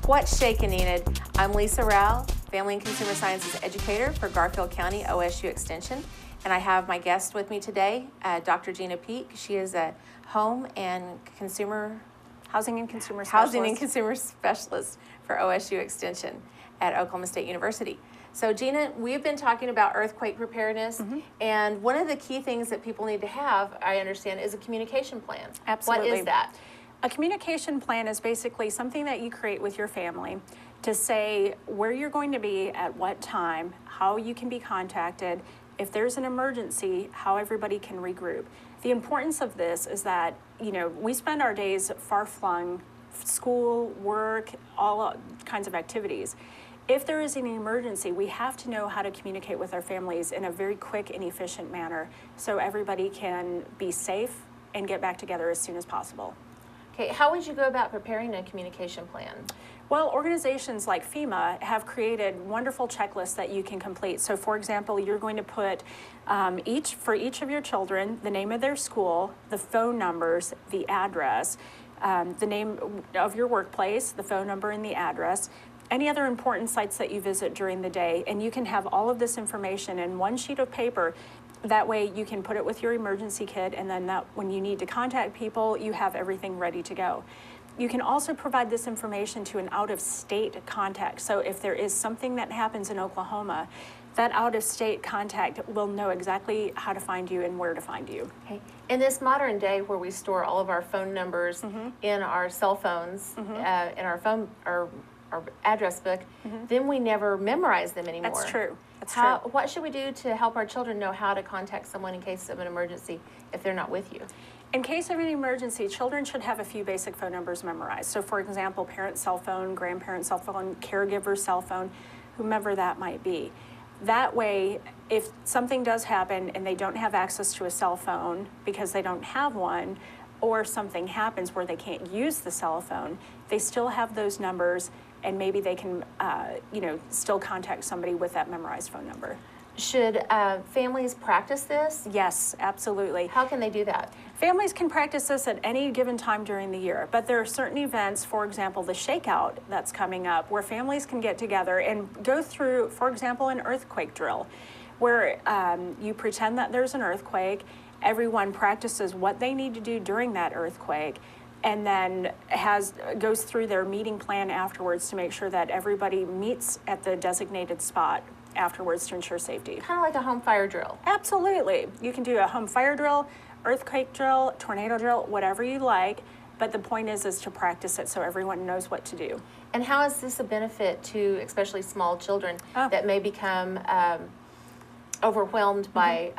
What's shaking, Enid? I'm Lisa Rao, Family and Consumer Sciences Educator for Garfield County OSU Extension, and I have my guest with me today, Dr. Gina Peak. She is a Housing and Consumer Specialist for OSU Extension at Oklahoma State University. So Gina, we've been talking about earthquake preparedness, and one of the key things that people need to have, I understand, is a communication plan. Absolutely. What is that? A communication plan is basically something that you create with your family to say where you're going to be at what time, how you can be contacted, if there's an emergency, how everybody can regroup. The importance of this is that, we spend our days far-flung, school, work, all kinds of activities. If there is an emergency, we have to know how to communicate with our families in a very quick and efficient manner so everybody can be safe and get back together as soon as possible. Okay, how would you go about preparing a communication plan? Well, organizations like FEMA have created wonderful checklists that you can complete. So for example, you're going to put for each of your children, the name of their school, the phone numbers, the address, the name of your workplace, the phone number and the address, any other important sites that you visit during the day, and you can have all of this information in one sheet of paper. That way you can put it with your emergency kit, and then when you need to contact people, you have everything ready to go. You can also provide this information to an out-of-state contact. So if there is something that happens in Oklahoma, that out-of-state contact will know exactly how to find you and where to find you. Okay. In this modern day where we store all of our phone numbers in our cell phones, in our address book, then we never memorize them anymore. That's true. What should we do to help our children know how to contact someone in case of an emergency if they're not with you? In case of an emergency, children should have a few basic phone numbers memorized. So for example, parent cell phone, grandparent cell phone, caregiver cell phone, whomever that might be. That way, if something does happen and they don't have access to a cell phone because they don't have one, or something happens where they can't use the cell phone, they still have those numbers, and maybe they can, still contact somebody with that memorized phone number. Should families practice this? Yes, absolutely. How can they do that? Families can practice this at any given time during the year, but there are certain events, for example, the shakeout that's coming up, where families can get together and go through, for example, an earthquake drill, where you pretend that there's an earthquake, everyone practices what they need to do during that earthquake, and then goes through their meeting plan afterwards to make sure that everybody meets at the designated spot afterwards to ensure safety. Kind of like a home fire drill. Absolutely. You can do a home fire drill, earthquake drill, tornado drill, whatever you like, but the point is to practice it so everyone knows what to do. And how is this a benefit to especially small children that may become overwhelmed by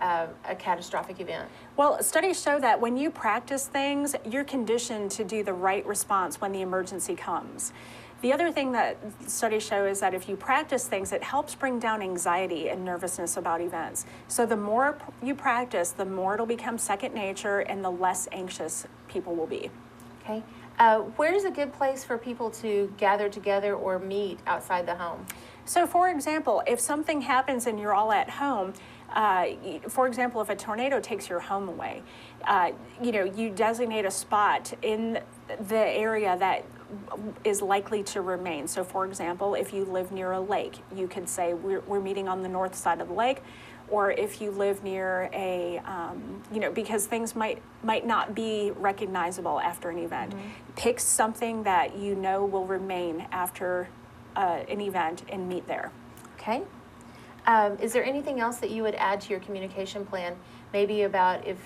a catastrophic event? Well, studies show that when you practice things, you're conditioned to do the right response when the emergency comes. The other thing that studies show is that if you practice things, it helps bring down anxiety and nervousness about events. So the more you practice, the more it'll become second nature and the less anxious people will be. Okay. Where's a good place for people to gather together or meet outside the home? So for example, if something happens and you're all at home, for example, if a tornado takes your home away, you designate a spot in the area that is likely to remain. So for example, if you live near a lake, you could say we're meeting on the north side of the lake, or if you live near a, because things might not be recognizable after an event. Pick something that you know will remain after an event and meet there. Okay. Is there anything else that you would add to your communication plan, maybe about if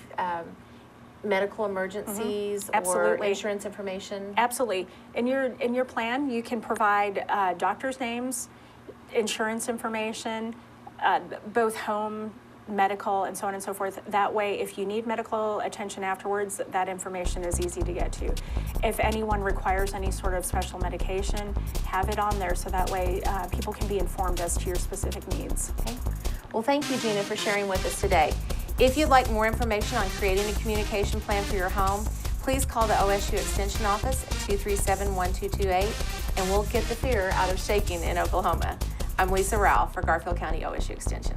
medical emergencies or insurance information? Absolutely. In your plan, you can provide doctors' names, insurance information, both home, medical, and so on and so forth. That way, if you need medical attention afterwards, that information is easy to get to. If anyone requires any sort of special medication, have it on there so that way people can be informed as to your specific needs. Okay. Well, thank you, Gina, for sharing with us today. If you'd like more information on creating a communication plan for your home, please call the OSU Extension Office at 237-1228, and we'll get the fear out of shaking in Oklahoma. I'm Lisa Rao for Garfield County OSU Extension.